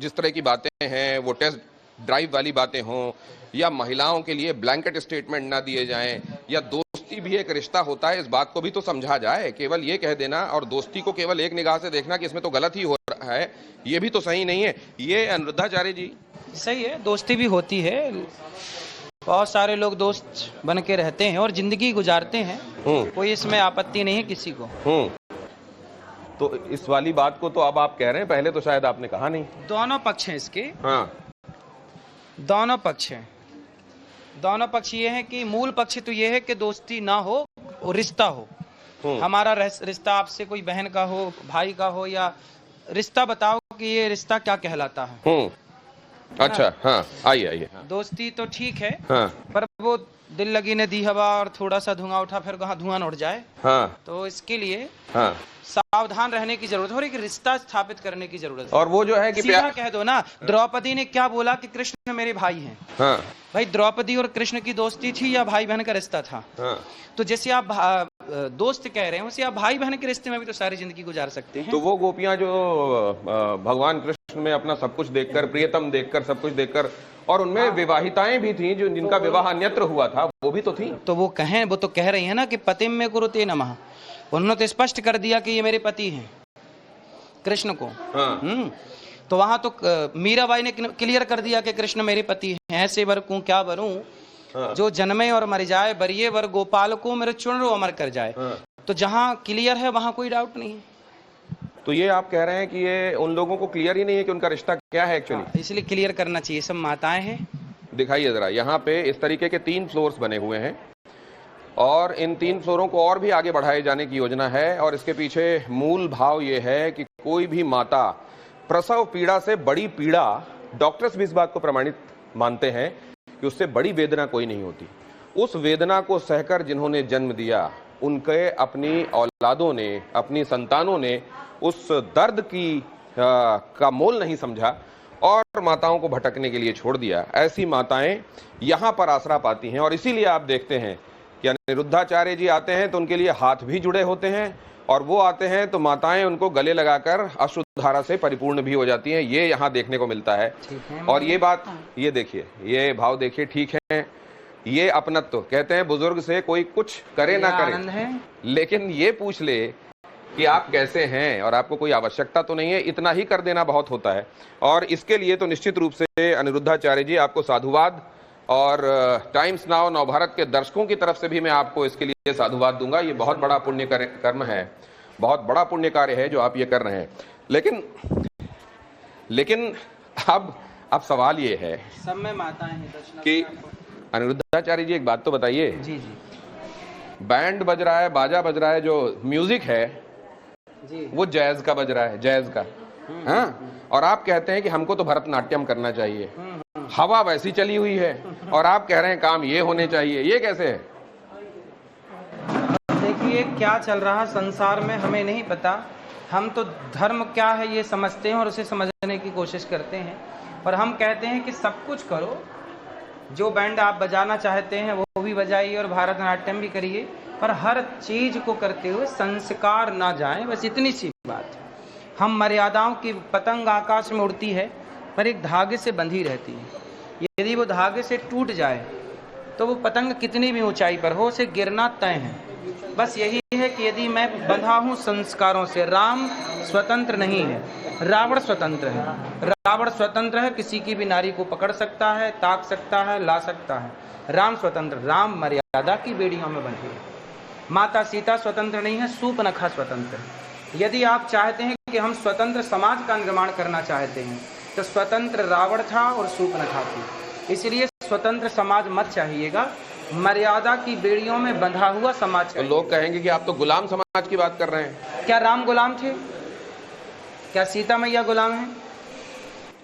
जिस तरह की बातें हैं, वो टेस्ट ड्राइव वाली बातें हों, या महिलाओं के लिए ब्लैंकेट स्टेटमेंट ना दिए जाएं, या दोस्ती भी एक रिश्ता होता है, इस बात को भी तो समझा जाए। केवल ये कह देना और दोस्ती को केवल एक निगाह से देखना कि इसमें तो गलत ही हो रहा है, ये भी तो सही नहीं है। ये अनिरुद्धाचार्य जी सही है, दोस्ती भी होती है, बहुत सारे लोग दोस्त बन के रहते हैं और जिंदगी गुजारते हैं, कोई इसमें आपत्ति नहीं है किसी को। तो इस वाली बात को तो अब आप कह रहे हैं, पहले तो शायद आपने कहा नहीं। दोनों पक्ष हैं इसके। हाँ, दोनों पक्ष हैं। दोनों पक्ष ये है कि मूल पक्ष तो ये है कि दोस्ती ना हो और रिश्ता हो। हमारा रिश्ता आपसे कोई बहन का हो, भाई का हो, या रिश्ता बताओ कि ये रिश्ता क्या कहलाता है। अच्छा, हाँ, आइए आइए। हाँ। दोस्ती तो ठीक है, हाँ। पर वो दिल लगी ने दी हवा और थोड़ा सा धुआं उठा फिर कहाँ धुआं न उठ जाए। हाँ। तो इसके लिए हाँ। सावधान रहने की जरूरत है और एक रिश्ता स्थापित करने की जरूरत है। और वो जो है कि सीधा कह दो ना, द्रौपदी ने क्या बोला कि कृष्ण मेरे भाई हैं। हाँ। भाई द्रौपदी और कृष्ण की दोस्ती थी या भाई बहन का रिश्ता था? हाँ। तो जैसे आप दोस्त कह रहे हैं वैसे आप भाई बहन के रिश्ते में भी तो सारी जिंदगी गुजार सकते हैं। तो वो गोपियां जो भगवान कृष्ण में अपना सब कुछ देखकर, प्रियतम देखकर, सब कुछ देखकर, और उनमें विवाहिताएं भी थी जो जिनका विवाह अन्यत्र हुआ था, वो भी तो थी। तो वो तो कह रही है ना कि पतिम में कुरुते नमः। उन्होंने तो स्पष्ट कर दिया कि ये मेरे पति हैं, कृष्ण को। हाँ। तो वहां तो मीराबाई ने क्लियर कर दिया कि कृष्ण मेरे पति हैं। ऐसे वर को क्या वरूं, हाँ। जो जन्मे और मर जाए, बरिये वर गोपाल को मेरे चुन रो अमर कर जाए। हाँ। तो जहां क्लियर है वहां कोई डाउट नहीं है। तो ये आप कह रहे हैं कि ये उन लोगों को क्लियर ही नहीं है कि उनका रिश्ता क्या है एक्चुअली। हाँ, इसलिए क्लियर करना चाहिए। सब माताएं हैं। दिखाइए जरा, यहाँ पे इस तरीके के 3 फ्लोर्स बने हुए हैं और इन 3 फ्लोरों को और भी आगे बढ़ाए जाने की योजना है। और इसके पीछे मूल भाव ये है कि कोई भी माता प्रसव पीड़ा से बड़ी पीड़ा, डॉक्टर्स भी इस बात को प्रमाणित मानते हैं कि उससे बड़ी वेदना कोई नहीं होती। उस वेदना को सहकर जिन्होंने जन्म दिया, उनके अपनी औलादों ने, अपनी संतानों ने उस दर्द का मोल नहीं समझा और माताओं को भटकने के लिए छोड़ दिया। ऐसी माताएं यहाँ पर आसरा पाती हैं और इसीलिए आप देखते हैं कि अनिरुद्धाचार्य जी आते हैं तो उनके लिए हाथ भी जुड़े होते हैं, और वो आते हैं तो माताएं उनको गले लगाकर अश्रुधारा से परिपूर्ण भी हो जाती हैं। ये यहाँ देखने को मिलता है। और ये बात, ये देखिए, ये भाव देखिए, ठीक है, ये अपनत्व कहते हैं। बुजुर्ग से कोई कुछ करे ना करे, लेकिन ये पूछ ले कि आप कैसे हैं और आपको कोई आवश्यकता तो नहीं है, इतना ही कर देना बहुत होता है। और इसके लिए तो निश्चित रूप से अनिरुद्धाचार्य जी आपको साधुवाद, और टाइम्स नाउ नवभारत के दर्शकों की तरफ से भी मैं आपको इसके लिए साधुवाद दूंगा। ये बहुत बड़ा पुण्य कर्म है, बहुत बड़ा पुण्य कार्य है जो आप ये कर रहे हैं। लेकिन अब सवाल ये है, सब में माताएं हैं कि अनिरुद्धाचार्य जी एक बात तो बताइए। जी। बैंड बज रहा है, बाजा बज रहा है, जो म्यूजिक है जी, वो जैज का बज रहा है, जैज का। हाँ, और आप कहते हैं कि हमको तो भरतनाट्यम करना चाहिए। हवा वैसी चली हुई है और आप कह रहे हैं काम ये होने चाहिए, ये कैसे है? देखिए क्या चल रहा संसार में हमें नहीं पता। हम तो धर्म क्या है ये समझते हैं और उसे समझने की कोशिश करते हैं, और हम कहते हैं कि सब कुछ करो, जो बैंड आप बजाना चाहते हैं वो भी बजाइए और भरतनाट्यम भी करिए, पर हर चीज को करते हुए संस्कार ना जाए, बस इतनी सी बात। हम मर्यादाओं की, पतंग आकाश में उड़ती है पर एक धागे से बंधी रहती है। यदि वो धागे से टूट जाए तो वो पतंग कितनी भी ऊंचाई पर हो, उसे गिरना तय है। बस यही है कि यदि मैं बंधा हूं संस्कारों से, राम स्वतंत्र नहीं है, रावण स्वतंत्र है। रावण स्वतंत्र है, किसी की भी नारी को पकड़ सकता है, ताक सकता है, ला सकता है। राम स्वतंत्र, राम मर्यादा की बेड़ियों में बंधे है। माता सीता स्वतंत्र नहीं है, शूर्पणखा स्वतंत्र है। यदि आप चाहते हैं कि हम स्वतंत्र समाज का निर्माण करना चाहते हैं तो स्वतंत्र रावण था और शूर्पणखा थी। इसलिए स्वतंत्र समाज मत चाहिएगा, मर्यादा की बेड़ियों में बंधा हुआ समाज चाहिए। तो लोग कहेंगे कि आप तो गुलाम समाज की बात कर रहे हैं। क्या राम गुलाम थे? क्या सीता मैया गुलाम है?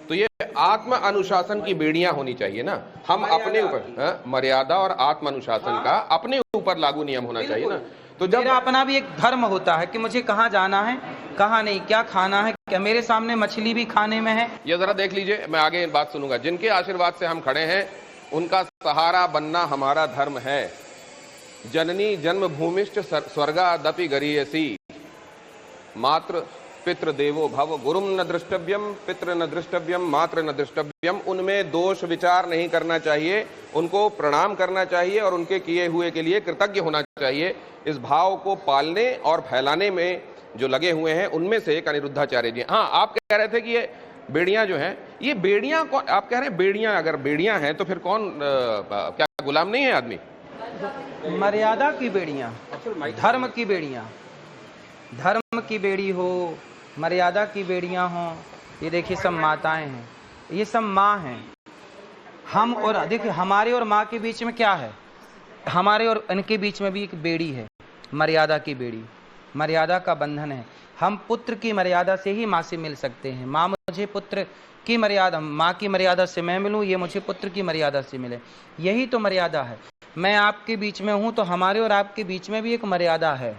तो ये आत्म अनुशासन की बेड़ियां होनी चाहिए ना। हम अपने ऊपर मर्यादा और आत्म अनुशासन का अपने ऊपर लागू नियम होना चाहिए ना। तो जब मेरा अपना भी एक धर्म होता है कि मुझे कहाँ जाना है, कहाँ नहीं, क्या खाना है, क्या मेरे सामने मछली भी खाने में है। ये जरा देख लीजिए, मैं आगे बात सुनूंगा। जिनके आशीर्वाद से हम खड़े हैं उनका सहारा बनना हमारा धर्म है। जननी जन्मभूमिश्च स्वर्गादपि गरीयसी, मात्र पितृ देवो भव, गुरुम न दृष्टव्यम, पितृ न दृष्टव्यम, मातृ न दृष्टव्यम, उनमें दोष विचार नहीं करना चाहिए, उनको प्रणाम करना चाहिए और उनके किए हुए के लिए कृतज्ञ होना चाहिए। इस भाव को पालने और फैलाने में जो लगे हुए हैं उनमें से एक अनिरुद्धाचार्य जी। हाँ, आप कह रहे थे कि ये बेड़ियां जो हैं, ये बेड़ियां कौन, आप कह रहे हैं बेड़ियां, अगर बेड़ियां हैं तो फिर कौन, क्या गुलाम नहीं है आदमी? मर्यादा की बेड़ियां, धर्म की बेड़ियां, धर्म की बेड़ी हो, मर्यादा की बेड़ियां हो। ये देखिए सब माताएं हैं, ये सब माँ हैं। हम और देखिए हमारे और माँ के बीच में क्या है, हमारे और इनके बीच में भी एक बेड़ी है, मर्यादा की बेड़ी, मर्यादा का बंधन है। हम पुत्र की मर्यादा से ही माँ से मिल सकते हैं। माँ मुझे पुत्र की मर्यादा, माँ की मर्यादा से मैं मिलूं, ये मुझे पुत्र की मर्यादा से मिले, यही तो मर्यादा है। मैं आपके बीच में हूं तो हमारे और आपके बीच में भी एक मर्यादा है।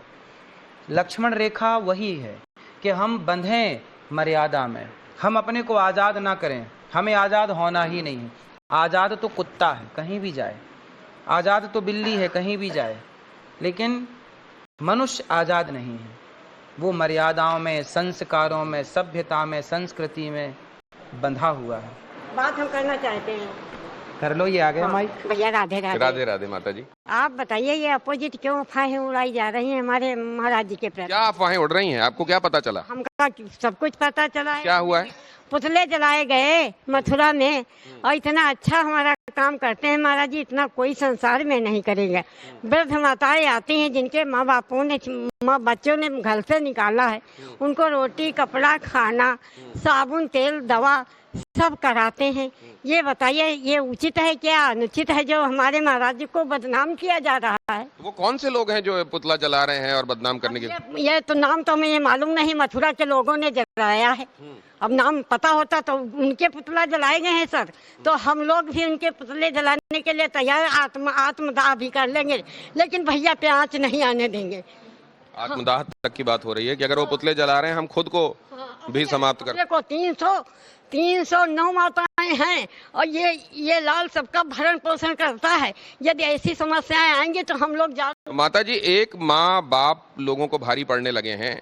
लक्ष्मण रेखा वही है कि हम बंधें मर्यादा में, हम अपने को आज़ाद ना करें, हमें आज़ाद होना ही नहीं है। आज़ाद तो कुत्ता है कहीं भी जाए, आज़ाद तो बिल्ली है कहीं भी जाए, लेकिन मनुष्य आज़ाद नहीं है। वो मर्यादाओं में, संस्कारों में, सभ्यता में, संस्कृति में बंधा हुआ है। बात हम करना चाहते हैं, कर लो। ये आ गया माइक। भैया राधे राधे। राधे राधे माता जी। आप बताइए ये अपोजिट क्यों अफवाहें उड़ाई जा रही हैं हमारे महाराज जी के प्रति? क्या अफवाहें उड़ रही हैं, आपको क्या पता चला? हमका सब कुछ पता चला है। क्या हुआ है? पुतले जलाए गए मथुरा में, और इतना अच्छा हमारा काम करते हैं महाराज जी, इतना कोई संसार में नहीं करेगा। वृद्ध माताएं आती हैं जिनके माँ बापों ने, बच्चों ने घर से निकाला है, उनको रोटी कपड़ा खाना साबुन तेल दवा सब कराते हैं। ये बताइए ये उचित है क्या अनुचित है जो हमारे महाराज जी को बदनाम किया जा रहा है? वो कौन से लोग हैं जो पुतला जला रहे हैं और बदनाम करने के? ये तो नाम तो हमें मालूम नहीं, मथुरा के लोगों ने जलाया है। अब नाम पता होता तो उनके पुतला जलाए गए हैं सर, तो हम लोग भी उनके पुतले जलाने के लिए तैयार, आत्मदाह भी कर लेंगे, लेकिन भैया पे आँच नहीं आने देंगे। आत्मदाह तक की बात हो रही है कि अगर वो पुतले जला रहे हैं हम खुद को भी समाप्त कर। देखो 309 माताएं हैं और ये लाल सबका भरण पोषण करता है। यदि ऐसी समस्याएं आएंगी तो हम लोग माता जी, एक माँ बाप लोगों को भारी पड़ने लगे हैं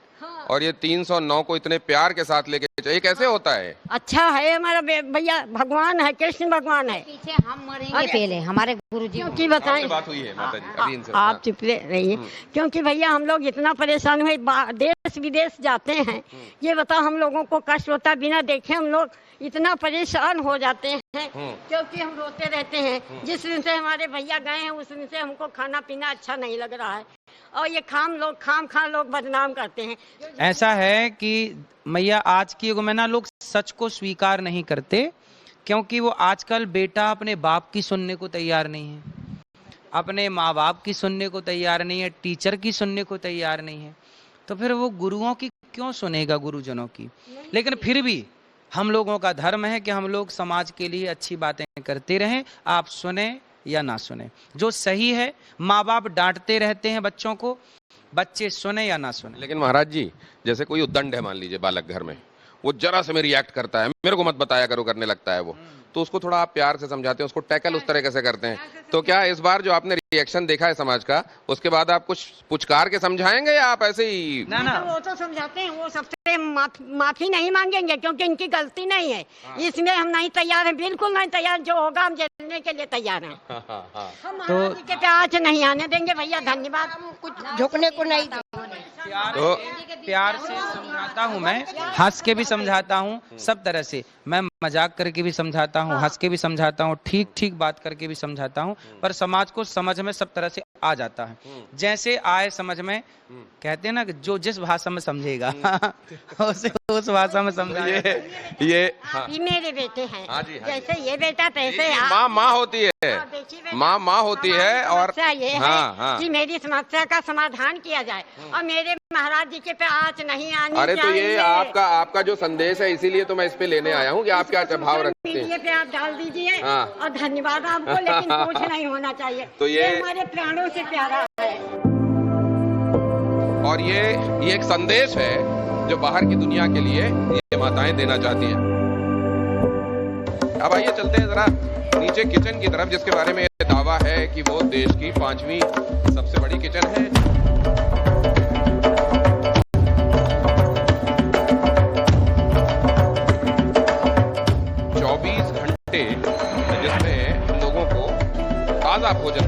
और ये 309 को इतने प्यार के साथ लेके ये कैसे होता है? अच्छा है हमारा भैया, भगवान है, कृष्ण भगवान है। पीछे हम मरेंगे पहले हमारे गुरुजी। क्योंकि बताएं, बात हुई है माता जी, अभी इनसे आप चुप रहिए। क्योंकि भैया हम लोग इतना परेशान हुए, देश विदेश जाते हैं, ये बताओ हम लोगों को कष्ट होता, बिना देखे हम लोग इतना परेशान हो जाते हैं, क्योंकि हम रोते रहते हैं। जिस दिन से हमारे भैया गए हैं उस दिन से हमको खाना पीना अच्छा नहीं लग रहा है, और ये खाम लोग बदनाम करते हैं। ऐसा है कि मैया आज की युग में ना लोग सच को स्वीकार नहीं करते, क्योंकि वो आजकल बेटा अपने बाप की सुनने को तैयार नहीं है, अपने माँ बाप की सुनने को तैयार नहीं है, टीचर की सुनने को तैयार नहीं है, तो फिर वो गुरुओं की क्यों सुनेगा, गुरुजनों की। लेकिन फिर भी हम लोगों का धर्म है कि हम लोग समाज के लिए अच्छी बातें करते रहें, आप सुने या ना सुने, जो सही है। माँ बाप डांटते रहते हैं बच्चों को, बच्चे सुने या ना सुने। लेकिन महाराज जी, जैसे कोई उद्दंड है, मान लीजिए बालक घर में, वो जरा से में रिएक्ट करता है, मेरे को मत बताया करो करने लगता है वो, तो उसको थोड़ा आप प्यार से समझाते हैं, उसको टैकल उस तरह से करते हैं। तो क्या इस बार जो आपने रिएक्शन देखा है समाज का, उसके बाद आप कुछ पुचकार के समझाएंगे या आप ऐसे ही? ना वो तो समझाते हैं, वो सबसे माफी नहीं मांगेंगे क्योंकि इनकी गलती नहीं है। इसमें हम नहीं तैयार हैं, बिल्कुल नहीं तैयार, जो होगा हम झेलने के लिए तैयार हैं। हम महाराज जी के प्यार नहीं आने देंगे भैया। धन्यवाद। कुछ झुकने को नहीं। प्यार से समझाता हूँ, मैं हंस के भी समझाता हूँ, सब तरह से मैं मजाक करके भी समझाता हूँ, हंस के भी समझाता हूँ, ठीक बात करके भी समझाता हूँ, पर समाज को समझ में सब तरह से आ जाता है, जैसे आए समझ में। कहते हैं ना कि जो जिस भाषा में समझेगा उस भाषा में समझेगा। ये मेरे बेटे हैं। हाँ जी, जैसे ये बेटा तैसे माँ होती है, माँ होती है। और ये है कि मेरी समस्या का समाधान किया जाए और मेरे महाराज जी के पे आँच नहीं आनी। अरे तो ये आपका जो संदेश है, इसीलिए तो मैं इस पे लेने आया हूँ कि आप क्या भाव रखते हैं। मीडिया पे आप डाल दीजिए और धन्यवाद आपको, लेकिन कुछ नहीं होना चाहिए। तो ये हमारे प्राणों से प्यारा है और ये एक संदेश है जो बाहर की दुनिया के लिए ये माताएं देना चाहती हैं। अब आइए चलते हैं जरा नीचे किचन की तरफ, जिसके बारे में ये दावा है कि वो देश की 5वीं सबसे बड़ी किचन है। 24 घंटे जिसमें लोगों को ताज़ा भोजन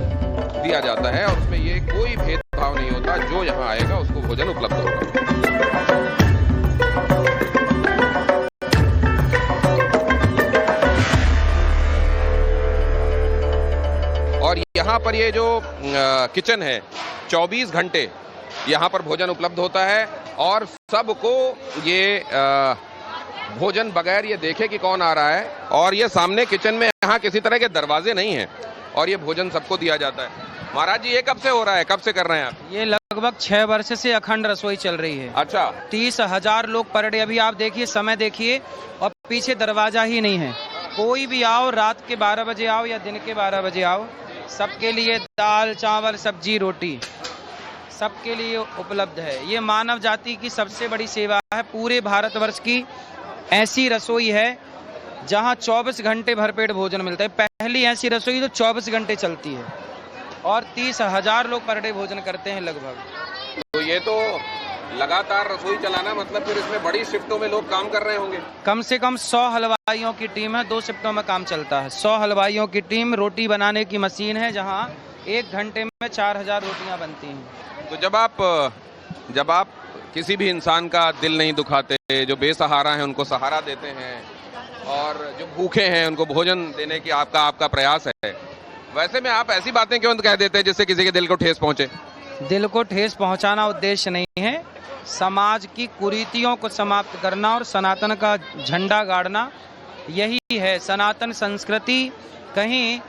दिया जाता है और उसमें ये कोई भेदभाव नहीं होता, जो यहाँ आएगा उसको भोजन उपलब्ध होगा। और यहाँ पर ये जो किचन है 24 घंटे यहाँ पर भोजन उपलब्ध होता है और सबको ये भोजन बगैर ये देखे कि कौन आ रहा है, और ये सामने किचन में यहाँ किसी तरह के दरवाजे नहीं हैं और ये भोजन सबको दिया जाता है। महाराज जी, ये कब से हो रहा है, कब से कर रहे हैं आप? ये लगभग 6 वर्ष से अखंड रसोई चल रही है। अच्छा। 30,000 लोग पर डे। अभी आप देखिए, समय देखिए, और पीछे दरवाजा ही नहीं है। कोई भी आओ, रात के 12 बजे आओ या दिन के 12 बजे आओ, सबके लिए दाल चावल सब्जी रोटी सबके लिए उपलब्ध है। ये मानव जाति की सबसे बड़ी सेवा है। पूरे भारतवर्ष की ऐसी रसोई है जहां 24 घंटे भरपेट भोजन मिलता है। पहली ऐसी रसोई जो 24 घंटे चलती है और 30,000 लोग पर डे भोजन करते हैं लगभग। तो ये तो लगातार रसोई चलाना, मतलब फिर इसमें बड़ी शिफ्टों में लोग काम कर रहे होंगे। कम से कम 100 हलवाइयों की टीम है, 2 शिफ्टों में काम चलता है। 100 हलवाइयों की टीम, रोटी बनाने की मशीन है जहां 1 घंटे में 4,000 रोटियां बनती हैं। तो जब आप किसी भी इंसान का दिल नहीं दुखाते, जो बेसहारा हैं उनको सहारा देते हैं और जो भूखे हैं उनको भोजन देने की आपका प्रयास है, वैसे में आप ऐसी बातें क्यों कह देते हैं जिससे किसी के दिल को ठेस पहुंचे? दिल को ठेस पहुंचाना उद्देश्य नहीं है। समाज की कुरीतियों को समाप्त करना और सनातन का झंडा गाड़ना, यही है। सनातन संस्कृति कहीं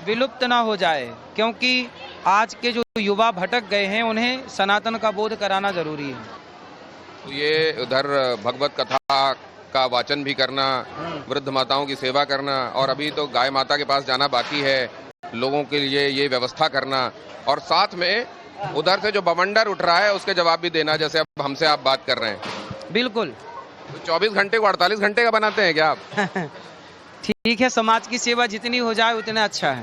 विलुप्त ना हो जाए, क्योंकि आज के जो युवा भटक गए हैं उन्हें सनातन का बोध कराना जरूरी है। तो ये उधर भगवत कथा का वाचन भी करना, वृद्ध माताओं की सेवा करना, और अभी तो गाय माता के पास जाना बाकी है, लोगों के लिए ये व्यवस्था करना, और साथ में उधर से जो बवंडर उठ रहा है उसके जवाब भी देना, जैसे अब हमसे आप बात कर रहे हैं। बिल्कुल। तो 24 घंटे को 48 घंटे का बनाते हैं क्या आप? ठीक है, समाज की सेवा जितनी हो जाए उतना अच्छा है।